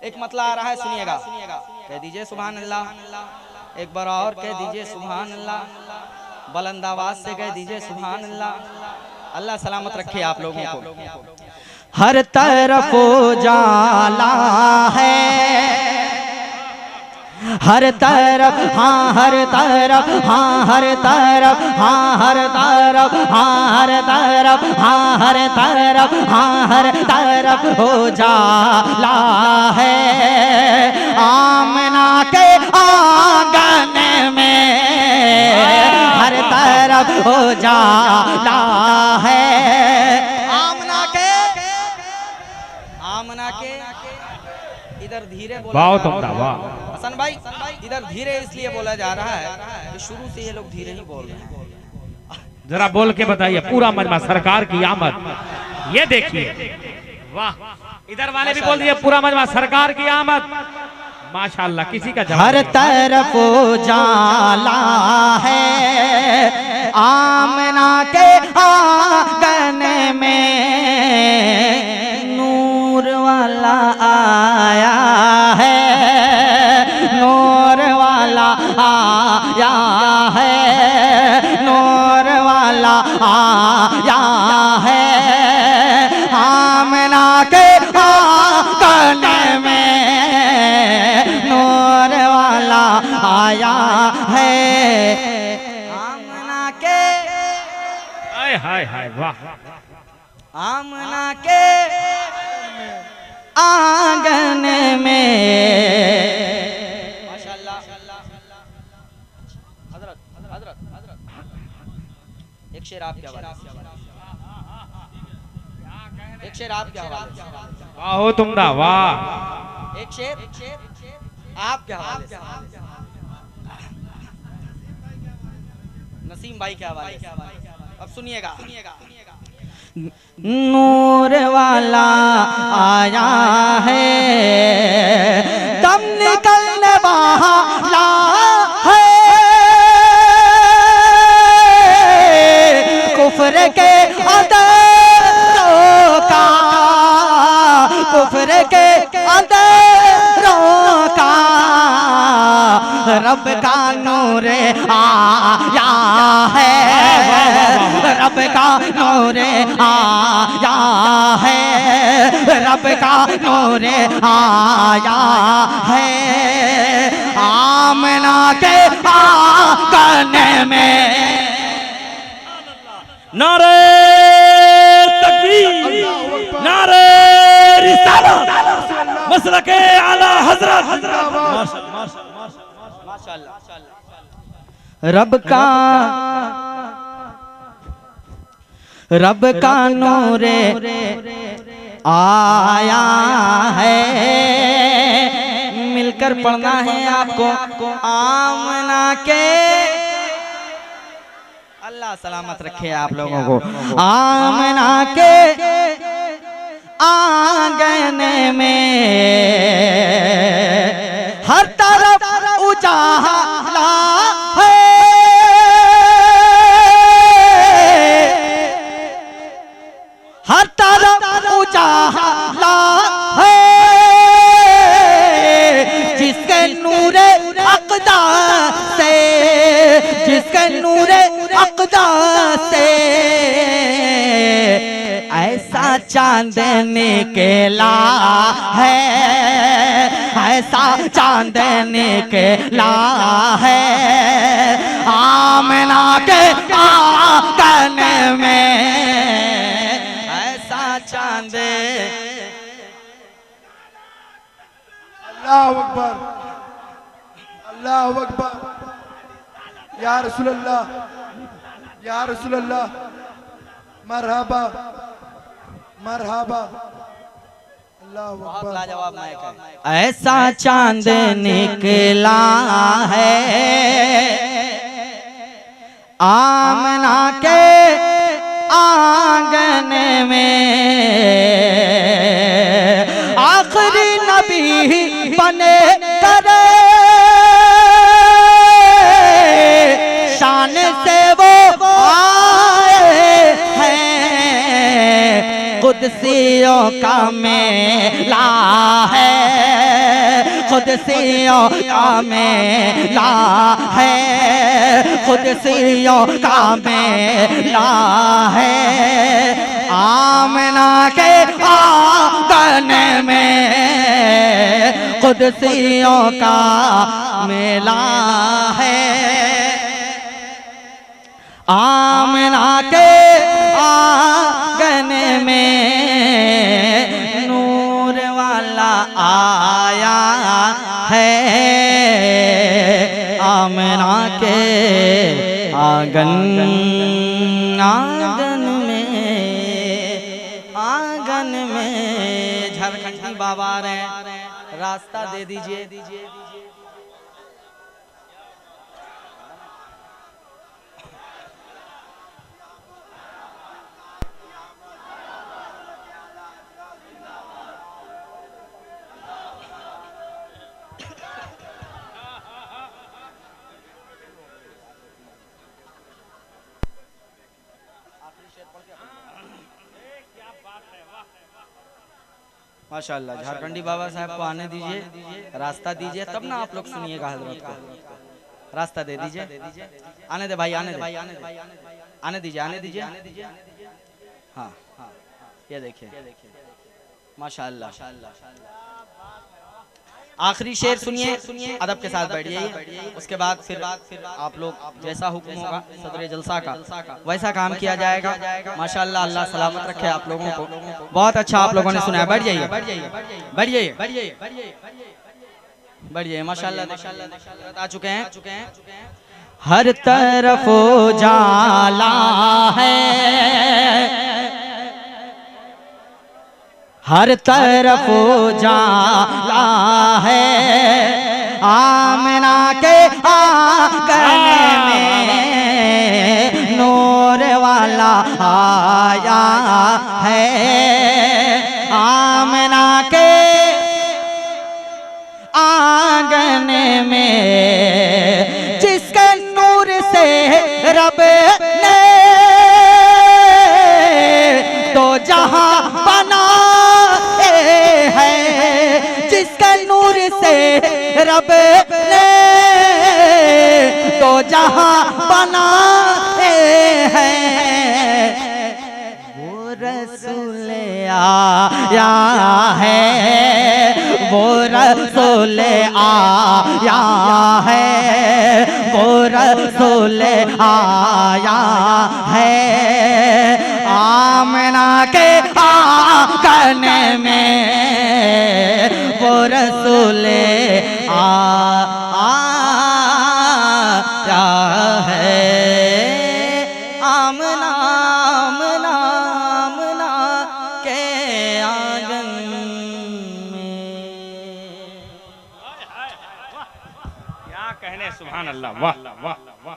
एक मतला आ रहा है, सुनिएगा। कह दीजिए सुभान अल्लाह, एक बार और कह दीजिए सुभान अल्लाह, बुलंद आवाज से कह दीजिए सुभान अल्लाह। अल्लाह सलामत रखे आप लोगों को। हर तरफ उजाला है, हर तरफ हाँ हर तरफ हाँ हर तरफ हाँ हर तरफ हाँ हर तरफ हाँ हर तरफ हाँ हर तरफ उजाला है। आमना के आंगन में हर तरफ उजाला है। आमना के इधर धीरे बोला हसन भाई, इधर धीरे इसलिए बोला जा रहा है कि शुरू से ये लोग धीरे ही बोल रहे हैं। जरा बोल के बताइए पूरा मजमा सरकार की आमद। ये देखिए वाह, इधर वाले भी बोल दिए पूरा मजमा सरकार की आमद। माशाअल्लाह, किसी का जवाब। हर तरफ उजाला है, आमना के आंगन में नूर वाला आया है, नूर वाला आया है, नूर वाला आया है। आमना के आंगन में नूर वाला आया है। आमना के हाय हाय हाय वाह, आमना के आंगन में माशाअल्लाह। हजरत हजरत हजरत एक शेर आपके हवाले से, एक शेर आपके हवाले से। वाह हो तुम दा वाह, एक शेर आपके हवाले से, नसीम भाई के हवाले से। अब सुनिएगा। नूर वाला आया है, दम निकलने वाला है, कुफ्र के अंदरों का, कुफ्र के अंदरों का रब का नूर आया है, रब का नूर आया है, रब का नूर आया है। आमना के आंगन में नारे तकबीर, नारे रिसालत, मसलके आला हजरत। माशाअल्लाह, रब का नूर आया है। मिलकर पढ़ना है आपको। आमना के, अल्लाह सलामत रखे आप लोगों को। आमना के आंगन में हर तरफ उजाला है, हर तरफ उजाला है। जिसके नूरे अक़दा से, जिसके नूरे अक़दा से ऐसा चांद निकला है, ऐसा चांद निकला है। आमना के आंगन में ऐसा चांद। अल्लाहु अकबर, अल्लाहु अकबर, या रसूल अल्लाह, या रसूल अल्लाह, मरहबा मरहबा। बहुत लाजवाब नायक है। ऐसा चांद निकला है, आमना के आंगन में आखिरी नबी बने करे, शान से वो आए हैं, कुदसियों का मेला है, खुदसियों का मेला है, खुदसियों का मेला है। आमना के आंगन में खुदसियों का मेला है। आमना के आंगन में नूर वाला आया है। आमना के आंगन में झारखंडी बाबा रे रास्ता दे दीजिए। माशाअल्लाह, झारखंडी बाबा साहब को आने दीजिए, रास्ता दीजिए, तब ना आप लोग सुनिएगा हजरत को। रास्ता दे दीजिए, आने दे भाई, आने दे, आने दीजिए, आने दीजिए। हाँ, ये देखिए माशाअल्लाह। आखिरी शेर सुनिए, अदब के साथ बैठिए। उसके बाद फिर आप लोग जैसा हुक्म होगा सदर जलसा का वैसा काम किया जाएगा। माशाअल्लाह, अल्लाह सलामत रखे आप लोगों को। बहुत अच्छा आप लोगों ने सुना है। बैठ जाइए, बैठिए। माशाअल्लाह आ चुके हैं। हर तरफ उजाला है, हर तरफ उजाला है। आमना के आंगन में नूर वाला आया है। आमना के आंगन में जिसके नूर से रब ने तो जहां बना है, जिसके नूर से रब ने तो जहां बनाए हैं। वो रसूल आया है, वो रसूल आया है, वो रसूल आया है। आमना के आंगन में वो रसूल आया है। आमना आमना आमना के आंगन में। क्या कहने, सुभान अल्लाह, वाह वाह वाह।